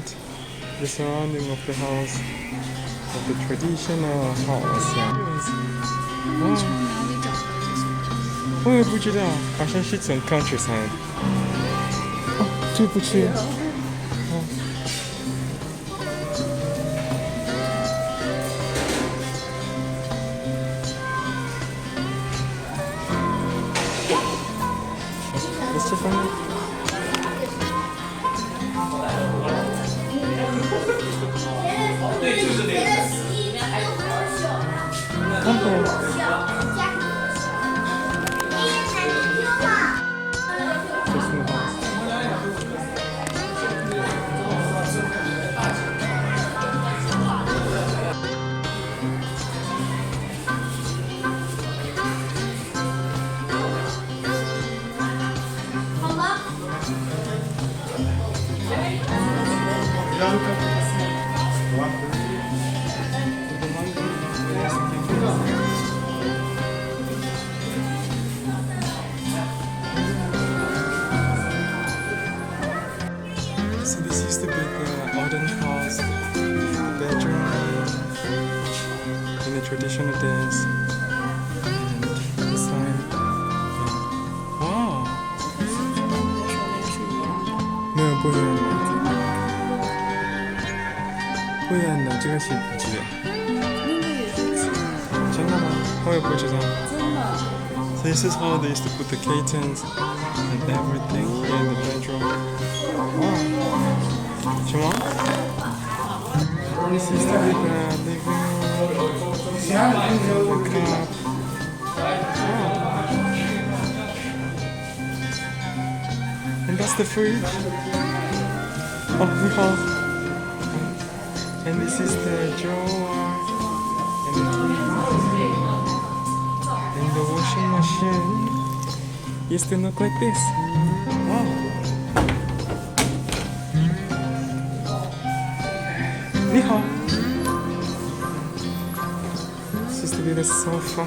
paint the surrounding of the house of the traditional house. Yeah. 你从哪里找到这些？我也不知道，好像是从 countryside。哦，对不起。哦。Let's check on it. Come here. Just in the house. So this used to be the olden house, bedroom in the traditional days. And this side, yeah. Wow! 没有不一样的，不一样的，这个是纸。那个也是纸。真的吗？我也不知道。真的。So this is how they used to put the curtains and everything here in the bedroom. Wow. Xi'an? This used to be the living room. The cup. Wow. And that's the fridge. Oh, we have. And this is the drawer. And the TV. And the washing machine used to look like this. Wow. Ni hao. This used to be the sofa.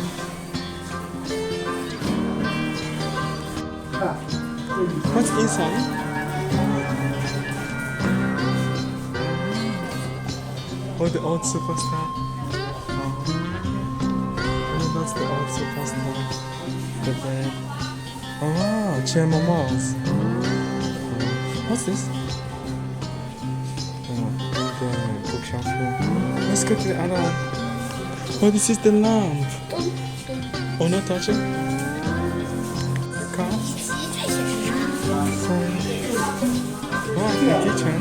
What's inside? Oh, the old superstar. Oh, that's the old superstar. The bed. Oh wow, Xi'an Momos. What's this? Oh, the bookshelf here. Let's go to the other one. Oh, this is the lamp. Oh, not touch it. The cup. Wow, the kitchen.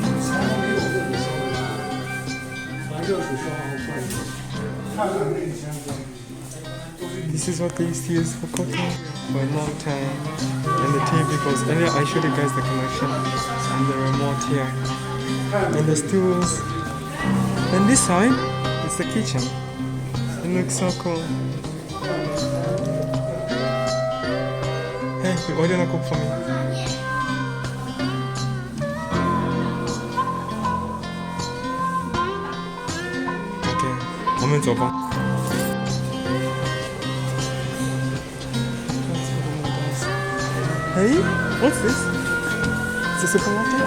This is what they used to use for cooking for a long time. And the TV goes, earlier I showed you guys the connection and the remote here. And the stools. And this side, it's the kitchen. It looks so cool. Hey, why didn't you cook for me? Okay, 我们走吧。Hey, what's this? It's a supermarket?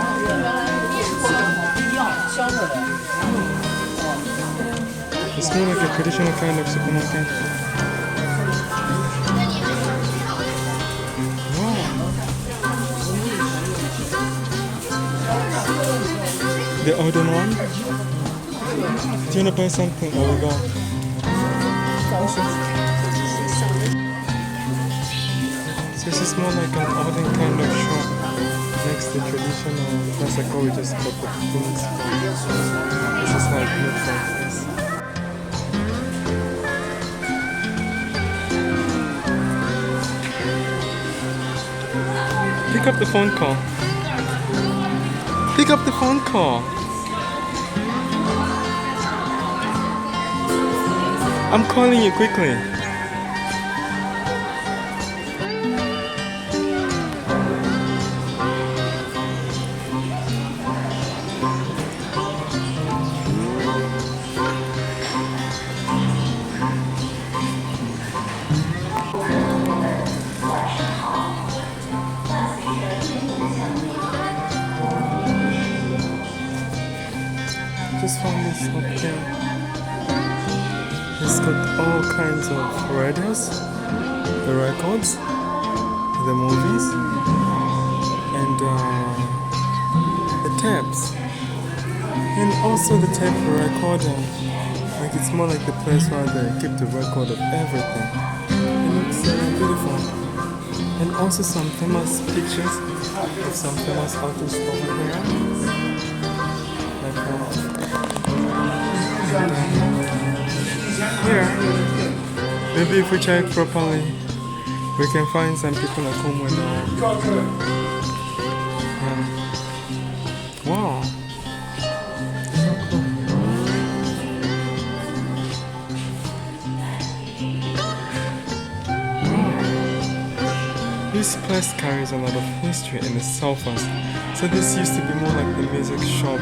It's more like a traditional kind of supermarket. Wow. The olden one? Do you want to buy something? Oh, we go. What's this? This is more like an olden kind of shop next to traditional. That's like how we just got the things. This is how it looks like this. Pick up the phone call. Pick up the phone call. I'm calling you quickly. just found this up here. It's got all kinds of radios, the records, the movies, and the tapes, and also the tape recorder. Like it's more like the place where they keep the record of everything. It looks beautiful, and also some famous pictures of some famous artists over here. Like here, maybe if we check properly, we can find some people at home with wow. So cool. This place carries a lot of history in itself. So this used to be more like the music shop,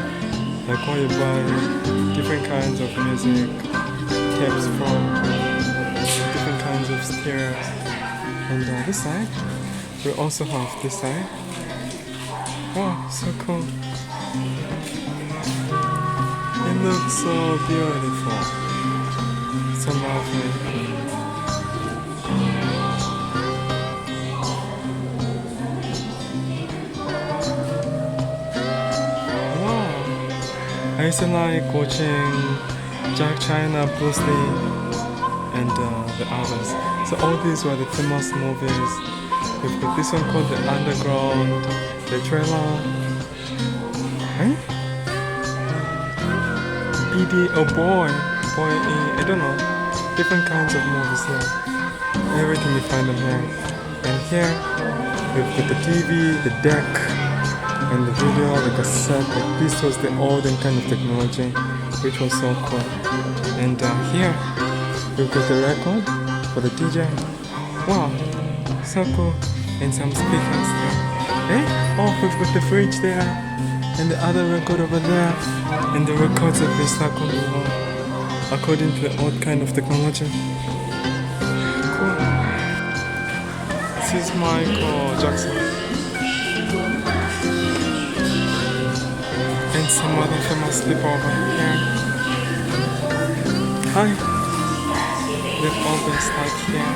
like where you buy different kinds of music, tapes from different kinds of stereos. And this side, we also have this side. Wow, so cool. It looks so beautiful. So lovely. I used to like watching Jack China, Bruce Lee, and the others. So all these were the famous movies. We've got this one called The Underground, The Trailer, right? BD, oh boy, I don't know. Different kinds of movies here. Everything you find them here. And here, we've got the TV, the deck, and the video, the cassette. Like this was the olden kind of technology, which was so cool. And here we've got the record for the DJ. Wow, so cool. And some speakers there. Oh, we've got the fridge there, and the other record over there, and the records of this stuck on the wall, according to the old kind of technology. Cool. This is Michael Jackson. And some other famous people over here. Hi. They've all been stuck here.